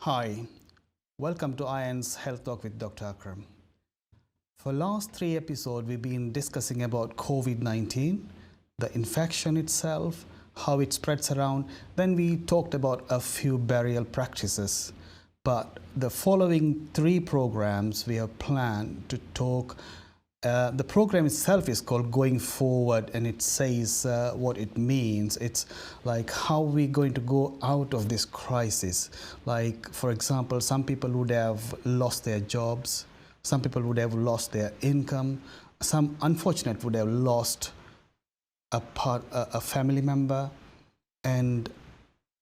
Hi, welcome to iON's Health Talk with Dr. Akram. For last 3 episodes, we've been discussing about COVID-19, the infection itself, how it spreads around. Then we talked about a few burial practices. But the following 3 programs we have planned to talk. The program itself is called Going Forward, and it says what it means. It's like how we're going to go out of this crisis. Like, for example, some people would have lost their jobs, some people would have lost their income, some unfortunate would have lost a family member, and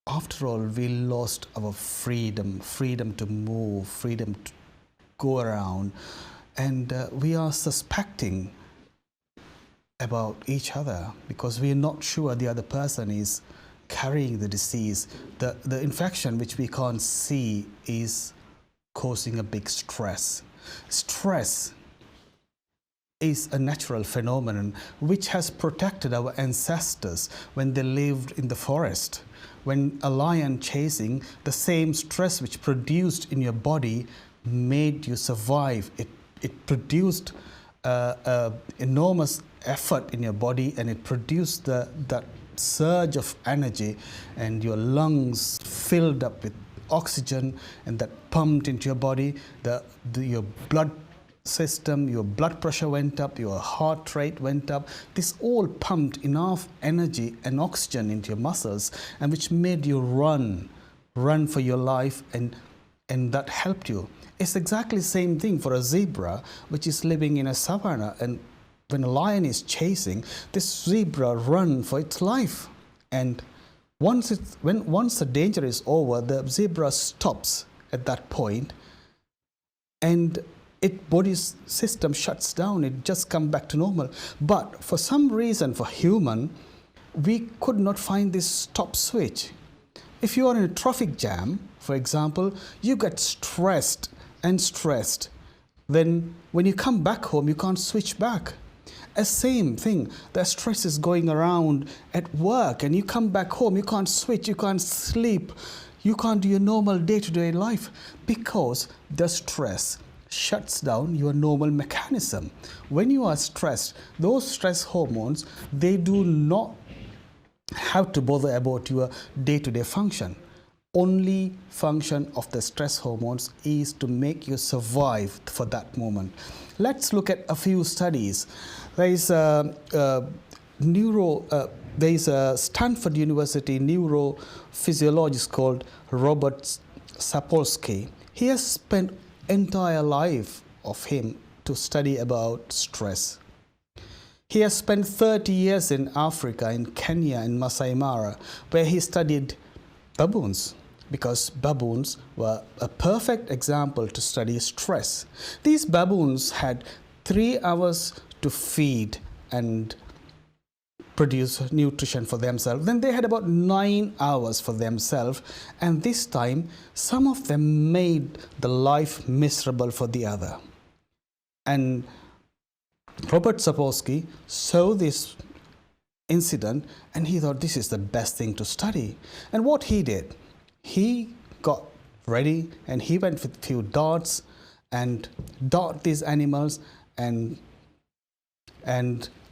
after all, we lost our freedom to move, freedom to go around. And we are suspecting about each other because we are not sure the other person is carrying the disease. The infection, which we can't see, is causing a big stress. Stress is a natural phenomenon which has protected our ancestors when they lived in the forest. When a lion chasing, the same stress which produced in your body made you survive. It produced enormous effort in your body, and it produced that surge of energy, and your lungs filled up with oxygen, and that pumped into your body. Your blood system, your blood pressure went up, your heart rate went up. This all pumped enough energy and oxygen into your muscles, and which made you run for your life, and that helped you. It's exactly the same thing for a zebra which is living in a savanna, and when a lion is chasing, this zebra runs for its life. And once the danger is over, the zebra stops at that point, and its body system shuts down. It just comes back to normal. But for some reason, for human, we could not find this stop switch. If you are in a traffic jam, for example, you get stressed. Then when you come back home, you can't switch back. A same thing, the stress is going around at work, and you come back home, you can't switch, you can't sleep, you can't do your normal day-to-day life because the stress shuts down your normal mechanism. When you are stressed, those stress hormones, they do not have to bother about your day-to-day function. Only function of the stress hormones is to make you survive for that moment. Let's look at a few studies. There is a Stanford University neurophysiologist called Robert Sapolsky. He has spent entire life of him to study about stress. He has spent 30 years in Africa, in Kenya, in Masai Mara, where he studied baboons, because baboons were a perfect example to study stress. These baboons had 3 hours to feed and produce nutrition for themselves. Then they had about 9 hours for themselves, and this time some of them made the life miserable for the other. And Robert Sapolsky saw this incident, and he thought this is the best thing to study. And what he did, he got ready and he went with few darts and dart these animals, and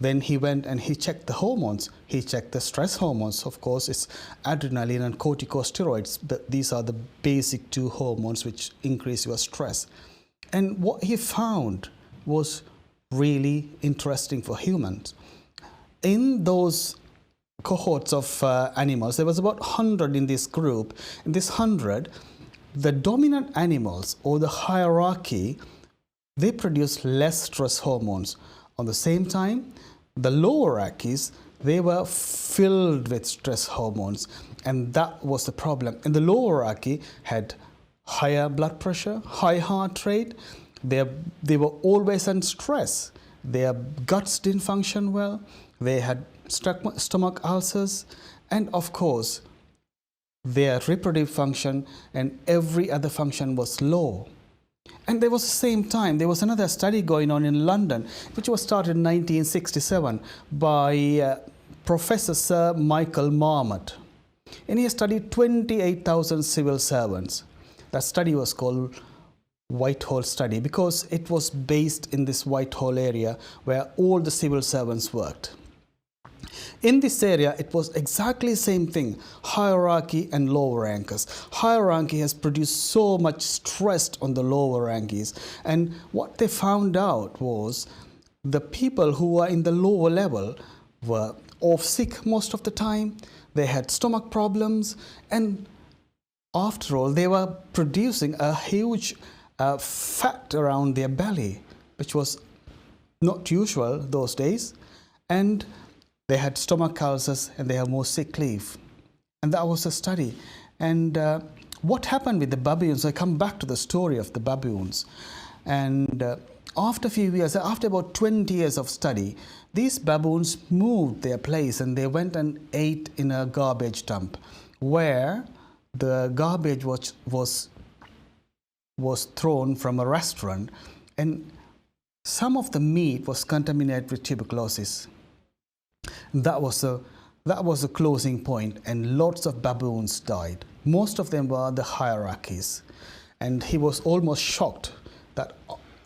then he went and he checked the hormones. He checked the stress hormones. Of course, it's adrenaline and corticosteroids, but these are the basic 2 hormones which increase your stress. And what he found was really interesting for humans. In those cohorts of animals, there was about 100 in this group. In this 100, the dominant animals, or the hierarchy, they produce less stress hormones. On the same time, the lower hierarchies, they were filled with stress hormones, and that was the problem. And the lower hierarchy had higher blood pressure, high heart rate. They were always under stress. Their guts didn't function well. They had stomach ulcers, and of course, their reproductive function and every other function was low. And there was the same time, there was another study going on in London, which was started in 1967 by Professor Sir Michael Marmot. And he studied 28,000 civil servants. That study was called Whitehall study because it was based in this Whitehall area where all the civil servants worked. In this area, it was exactly the same thing, hierarchy and lower rankers. Hierarchy has produced so much stress on the lower rankies. And what they found out was the people who were in the lower level were off sick most of the time. They had stomach problems. And after all, they were producing a huge fat around their belly, which was not usual those days. And they had stomach ulcers and they have more sick leave. And that was a study. And what happened with the baboons? I come back to the story of the baboons. And after a few years, after about 20 years of study, these baboons moved their place and they went and ate in a garbage dump where the garbage was thrown from a restaurant, and some of the meat was contaminated with tuberculosis. That was a closing point, and lots of baboons died. Most of them were the hierarchies, and he was almost shocked that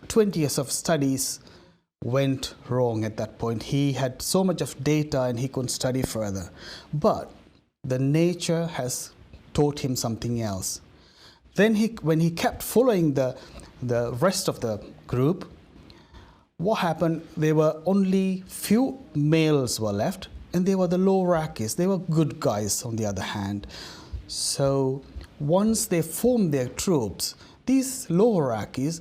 20 years of studies went wrong at that point. He had so much of data and he couldn't study further. But the nature has taught him something else. Then when he kept following the rest of the group, what happened? There were only few males were left, and they were the low rackies. They were good guys on the other hand. So once they formed their troops, these lower rackies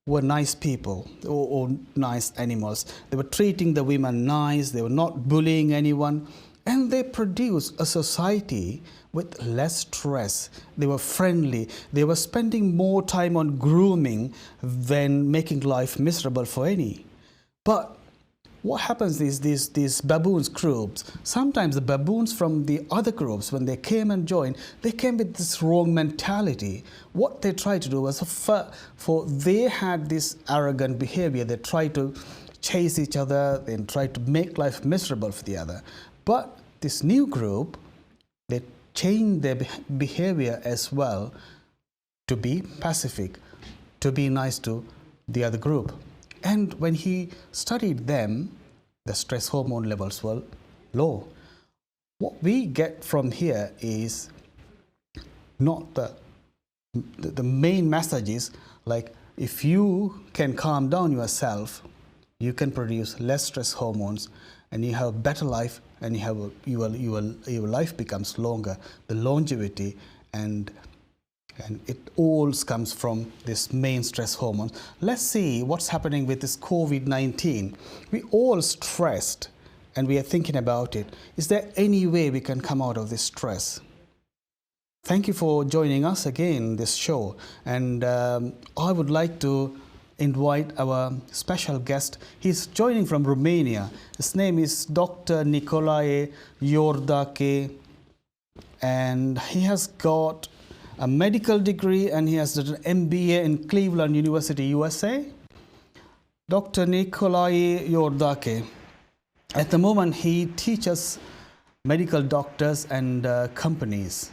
were nice people or nice animals. They were treating the women nice. They were not bullying anyone. And they produced a society with less stress. They were friendly. They were spending more time on grooming than making life miserable for any. But what happens is these baboons groups, sometimes the baboons from the other groups, when they came and joined, they came with this wrong mentality. What they tried to do was, for they had this arrogant behavior. They tried to chase each other and tried to make life miserable for the other. But this new group, they changed their behavior as well to be pacific, to be nice to the other group. And when he studied them, the stress hormone levels were low. What we get from here is not the main message is like, if you can calm down yourself, you can produce less stress hormones and you have a better life, and your life becomes longer, the longevity, and it all comes from this main stress hormone. Let's see what's happening with this COVID-19. We all stressed and we are thinking about it. Is there any way we can come out of this stress? Thank you for joining us again in this show. And I would like to invite our special guest. He's joining from Romania. His name is Dr. Nicolae Iordache, and he has got a medical degree and he has done an MBA in Cleveland University, USA. Dr. Nicolae Iordache, at the moment he teaches medical doctors and companies.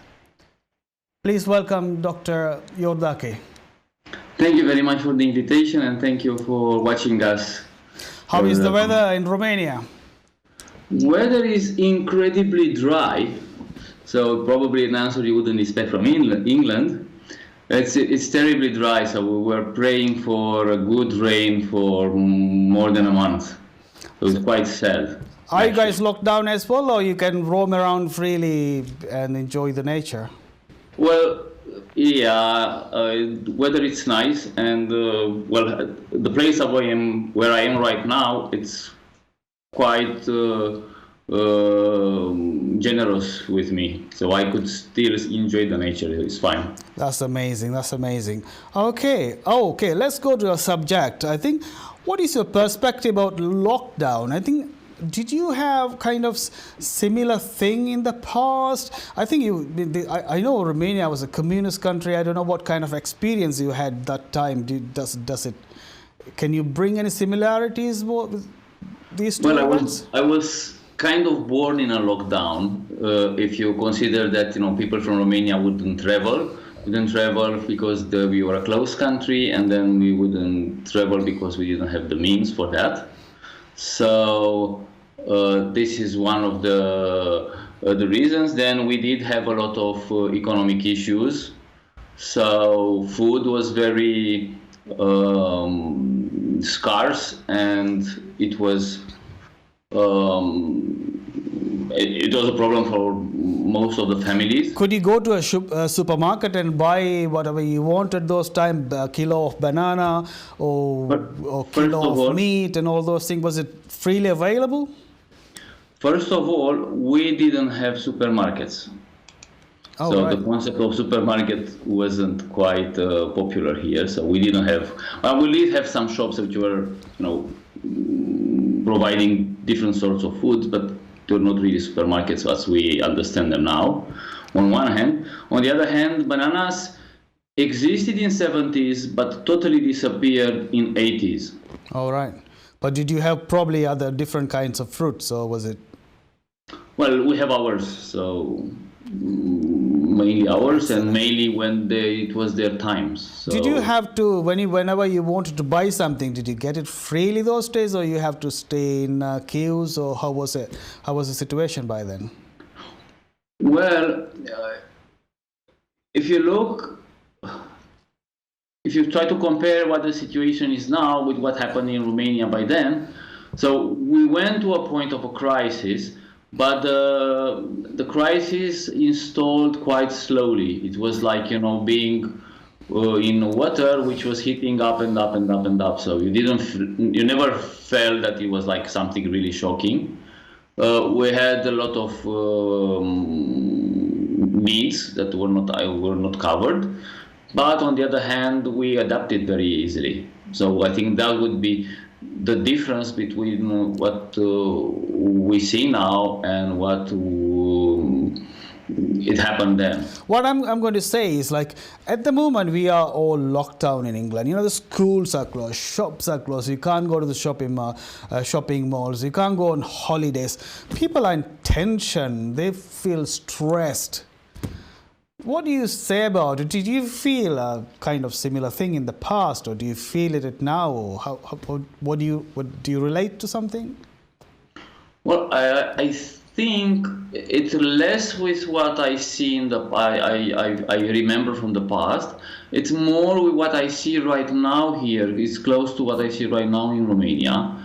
Please welcome Dr. Iordache. Thank you very much for the invitation, and thank you for watching us. How is the weather in Romania? Weather is incredibly dry, so probably an answer you wouldn't expect from England. It's terribly dry, so we were praying for a good rain for more than a month. So it's quite sad. Are you guys locked down as well, or you can roam around freely and enjoy the nature? Well, yeah, weather is nice, and well, the place where I am right now, it's quite generous with me, so I could still enjoy the nature. It's fine. That's amazing. That's amazing. Okay, let's go to a subject. I think, what is your perspective about lockdown? I think, did you have kind of similar thing in the past? I think I know Romania was a communist country. I don't know what kind of experience you had that time. Does it? Can you bring any similarities with these two events? I was kind of born in a lockdown. If you consider that people from Romania wouldn't travel, We didn't travel because we were a closed country, and then we wouldn't travel because we didn't have the means for that. So this is one of the reasons. Then we did have a lot of economic issues. So food was very scarce, and it was a problem for most of the families. Could you go to a supermarket and buy whatever you wanted those times, a kilo of banana or kilo of meat and all those things? Was it freely available? First of all, we didn't have supermarkets. Oh, so right. the concept of supermarket wasn't quite popular here. So we didn't have. We did have some shops which were, providing different sorts of foods, but they're not really supermarkets as we understand them now. On one hand, on the other hand, bananas existed in 70s, but totally disappeared in 80s. All right. But did you have probably other different kinds of fruits, or was it? Well, we have ours, so mainly ours, and mainly when it was their times. So. Did you have to, whenever you wanted to buy something, did you get it freely those days, or you have to stay in queues, or how was it? How was the situation by then? Well, if you try to compare what the situation is now with what happened in Romania by then, so we went to a point of a crisis, but the crisis installed quite slowly. It was like, being in water which was heating up and up and up and up. So you never felt that it was like something really shocking. We had a lot of needs that were not covered. But on the other hand, we adapted very easily. So I think that would be the difference between what we see now and what it happened then. What I'm going to say is, like, at the moment we are all locked down in England. The schools are closed, shops are closed. You can't go to the shopping malls. You can't go on holidays. People are in tension. They feel stressed. What do you say about it? Did you feel a kind of similar thing in the past, or do you feel it now? Or what do you relate to something? Well, I think it's less with what I see I remember from the past. It's more with what I see right now here. It's close to what I see right now in Romania.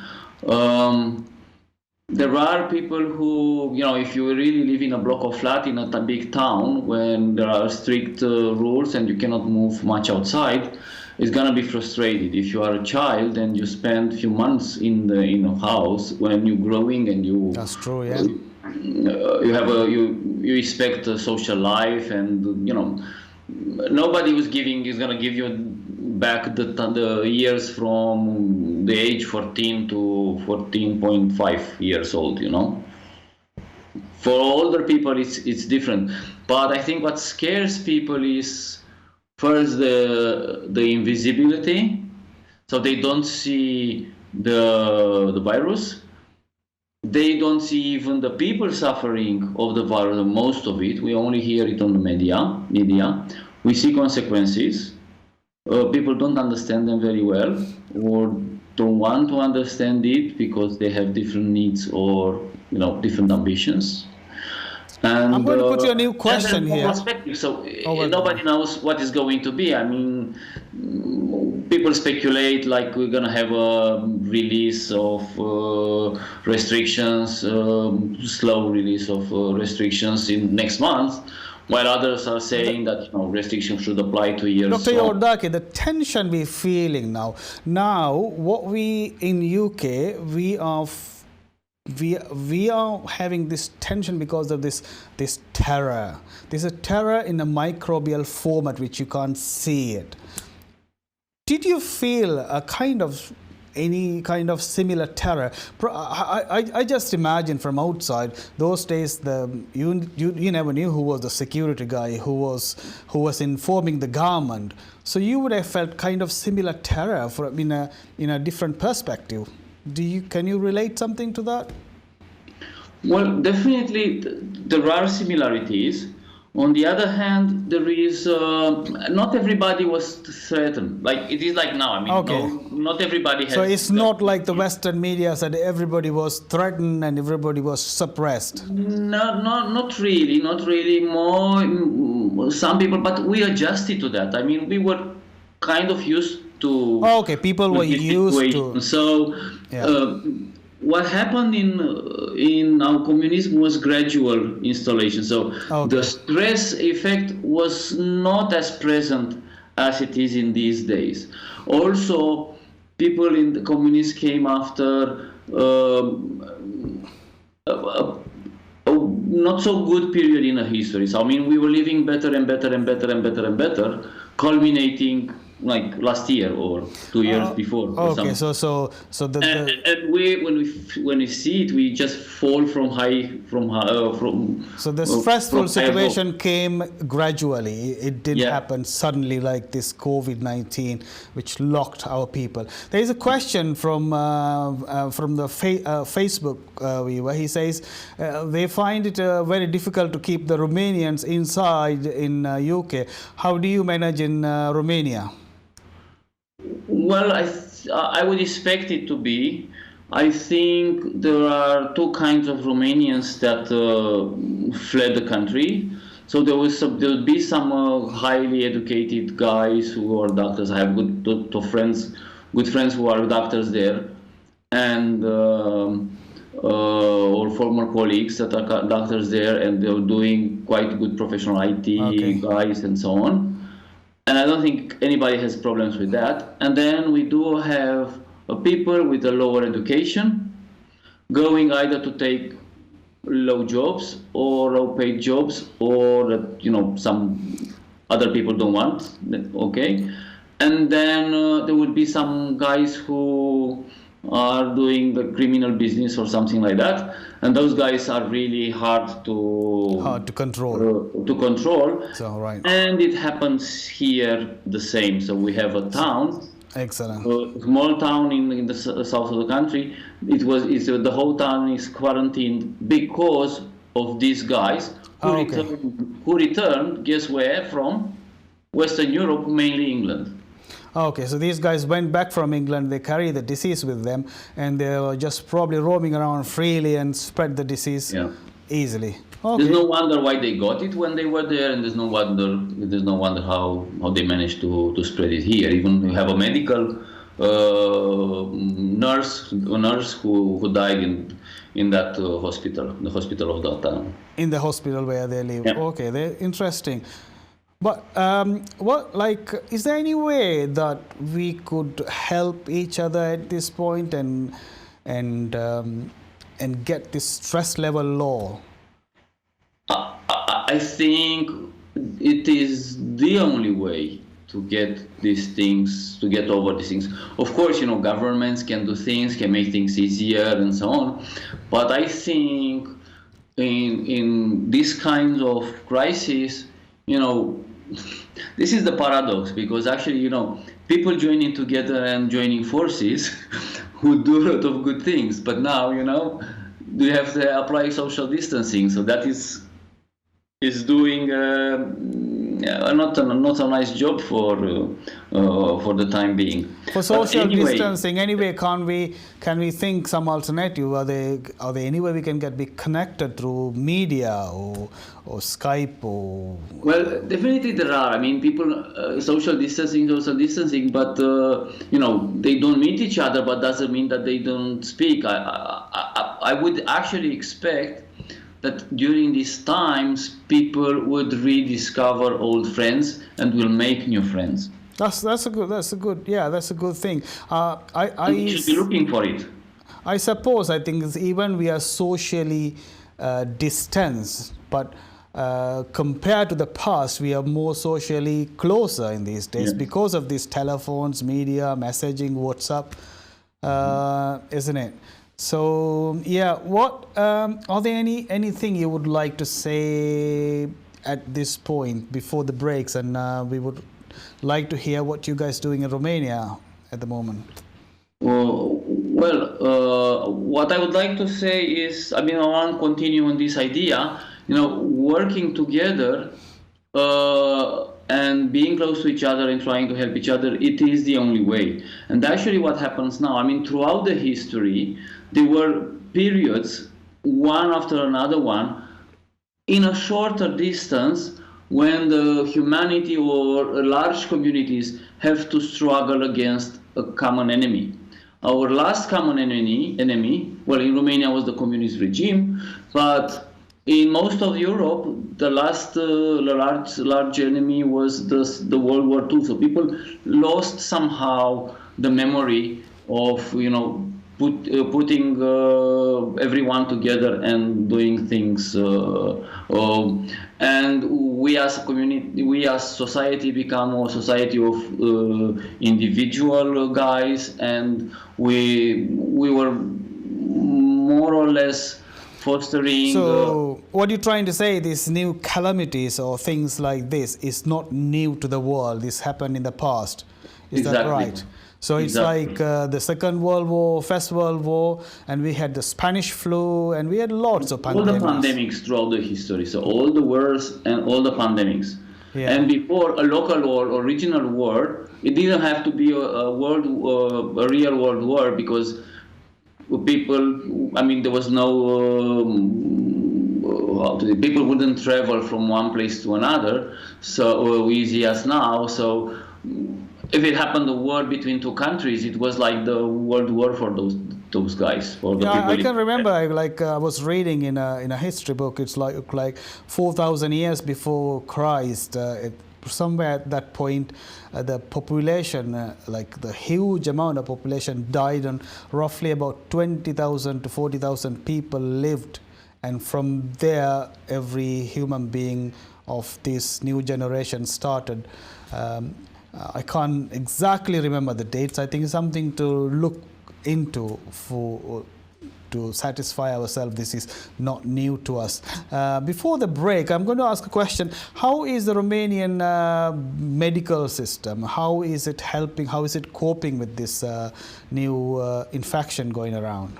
There are people who, if you really live in a block of flat in a big town, when there are strict rules and you cannot move much outside, it's gonna be frustrated. If you are a child and you spend a few months in a house, when you're growing and you that's true, yeah. You expect a social life, and nobody is gonna give you back the years from the age 14 to 14.5 years old. For older people it's different, but I think what scares people is first the invisibility, so they don't see the virus. They don't see even the people suffering of the virus, most of it. We only hear it on the media. We see consequences. People don't understand them very well, or don't want to understand it because they have different needs or different ambitions. And I'm going to put you a new question here. Perspective. So nobody knows what is going to be. I mean, people speculate like we're going to have a release of restrictions, slow release of restrictions in next month, while others are saying that restrictions should apply 2 years. Dr. Yordaki, the tension we're feeling now. Now, what we in UK, we are having this tension because of this terror. There's a terror in a microbial format which you can't see it. Did you feel any kind of similar terror? I just imagine from outside those days, you never knew who was the security guy who was informing the government. So you would have felt kind of similar terror in a different perspective. Can you relate something to that? Well, definitely there are similarities. On the other hand, there is not everybody was threatened. Like it is like now. I mean, Okay. not everybody has. So it's not like the Western media said everybody was threatened and everybody was suppressed. No, not really, not really. More some people, but we adjusted to that. I mean, we were kind of used to. Oh, okay, people were this used situation. to. So, Yeah. what happened in our communism was gradual installation. So Okay. the stress effect was not as present as it is in these days. Also, people in the communists came after a not so good period in the history. So I mean, we were living better and better and better and better and better, culminating like last year or 2 years before. Or Okay, something. so the And when we see it, we just fall from so the stressful from high hope. situation came gradually. It didn't Yeah. happen suddenly like this COVID-19, which locked our people. There is a question from the Facebook viewer. He says they find it very difficult to keep the Romanians inside in UK. How do you manage in Romania? Well, I would expect it to be. I think there are two kinds of Romanians that fled the country. So there would be some highly educated guys who are doctors. I have good friends who are doctors there, and or former colleagues that are doctors there, and they're doing quite good professional IT guys and so on. And I don't think anybody has problems with that. And then we do have people with a lower education going either to take low jobs or low paid jobs, or that some other people don't want. Okay, and then there would be some guys who are doing the criminal business or something like that, and those guys are really hard to control. So right. And it happens here the same. So we have a town, excellent, a small town in the south of the country. The whole town is quarantined because of these guys who returned. Guess where? From Western Europe, mainly England. Okay, so these guys went back from England, they carry the disease with them, and they were just probably roaming around freely and spread the disease easily. Okay. There's no wonder why they got it when they were there, and there's no wonder how they managed to spread it here. Even we have a medical nurse who died in that hospital, the hospital of that town. In the hospital where they live. Yeah. Okay, they're interesting. But is there any way that we could help each other at this point and get this stress level low? I think it is the only way to get over these things. Of course, governments can do things, can make things easier and so on. But I think in this kind of crisis, this is the paradox, because actually, people joining together and joining forces who do a lot of good things, but now, you have to apply social distancing. So that is doing not a nice job for the time being. For social distancing, anyway, can we think some alternative? Are there any way we can be connected through media or Skype or? Well, definitely there are. I mean, people social distancing, but they don't meet each other. But doesn't mean that they don't speak. I would actually expect that during these times people would rediscover old friends and will make new friends. That's a good thing. We should be looking for it. I suppose, I think even we are socially distanced, but compared to the past, we are more socially closer in these days because of these telephones, media, messaging, WhatsApp, isn't it? So what are there anything you would like to say at this point before the breaks? And we would like to hear what you guys doing in Romania at the moment. What I would like to say is, I want to continue on this idea. working together and being close to each other and trying to help each other, it is the only way. And actually what happens now, I mean, throughout the history, there were periods, one after another one, in a shorter distance, when the humanity or large communities have to struggle against a common enemy. Our last common enemy, well, in Romania was the communist regime, but in most of Europe, the last large enemy was the World War II. So people lost somehow the memory of putting everyone together and doing things. And we as a community, we as society become a society of individual guys, and we were more or less fostering. So what you're trying to say, these new calamities or things like this is not new to the world. This happened in the past. Is Exactly. that right? So it's Exactly. like the Second World War, First World War, and we had the Spanish flu, and we had lots of all the pandemics. pandemics throughout the history. So all the wars and all the pandemics. Yeah. And before a local war or regional war, it didn't have to be a real world war, because people, I mean, there was no people wouldn't travel from one place to another so easy as now. So if it happened a war between two countries, it was like the world war for those guys, for the people. I can remember, I was reading in a history book. It's like 4,000 years before Christ. Somewhere at that point, the population, like the huge amount of population, died, and roughly about 20,000 to 40,000 people lived. And from there, every human being of this new generation started. I can't exactly remember the dates. I think it's something to look into to satisfy ourselves. This is not new to us. Before the break, I'm going to ask a question. How is the Romanian medical system? How is it helping? How is it coping with this new infection going around?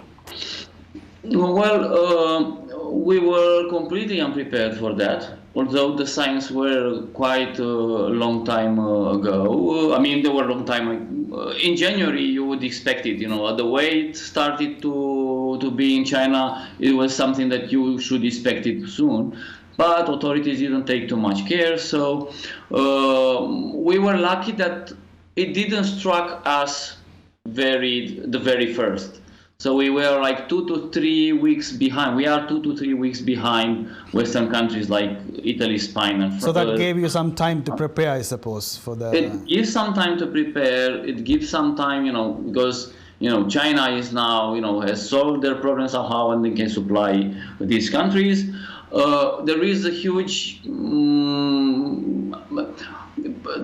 Well, we were completely unprepared for that, although the signs were quite a long time ago. I mean, they were a long time. In January, you would expect it. The way it started to be in China, it was something that you should expect it soon. But authorities didn't take too much care. So we were lucky that it didn't struck us the very first. So we were like 2 to 3 weeks behind. We are 2 to 3 weeks behind Western countries like Italy, Spain, and France. So that gave you some time to prepare, I suppose, for the. It gives some time to prepare. It gives some time, because China is now, has solved their problems somehow, and they can supply these countries. There is a huge.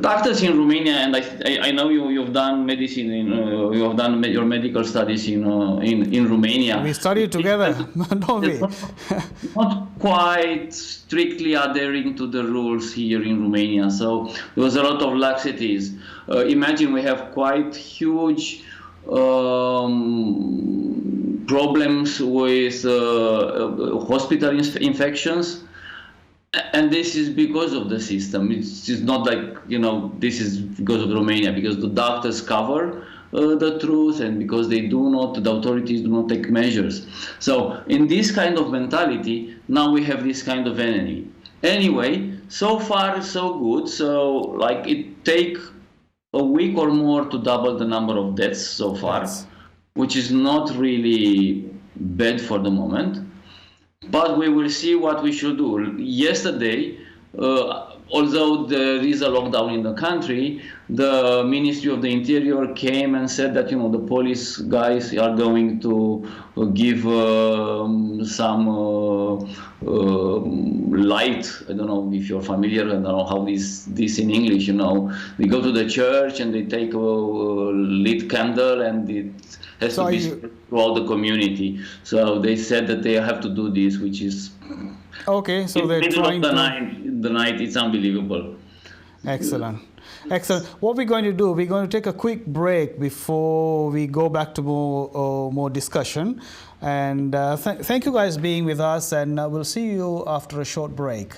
Doctors in Romania, and I know you've done medicine you have done your medical studies in Romania. We studied together, don't we? Not quite strictly adhering to the rules here in Romania, so there was a lot of laxities. Imagine we have quite huge problems with hospital infections. And this is because of the system. It's not like, this is because of Romania, because the doctors cover the truth, and because the authorities do not take measures. So in this kind of mentality, now we have this kind of enemy. Anyway, so far so good. So it take a week or more to double the number of deaths so far, yes, which is not really bad for the moment. But we will see what we should do. Yesterday, although there is a lockdown in the country, the Ministry of the Interior came and said that the police guys are going to give some light. I don't know if you're familiar. I don't know how this in English. They go to the church and they take a lit candle, and it has to be spread throughout the community. So they said that they have to do this, which is okay. So in they're the middle trying of the night. It's unbelievable. Excellent. Excellent. What we're going to do, we're going to take a quick break before we go back to more discussion. And thank you guys being with us, and we'll see you after a short break.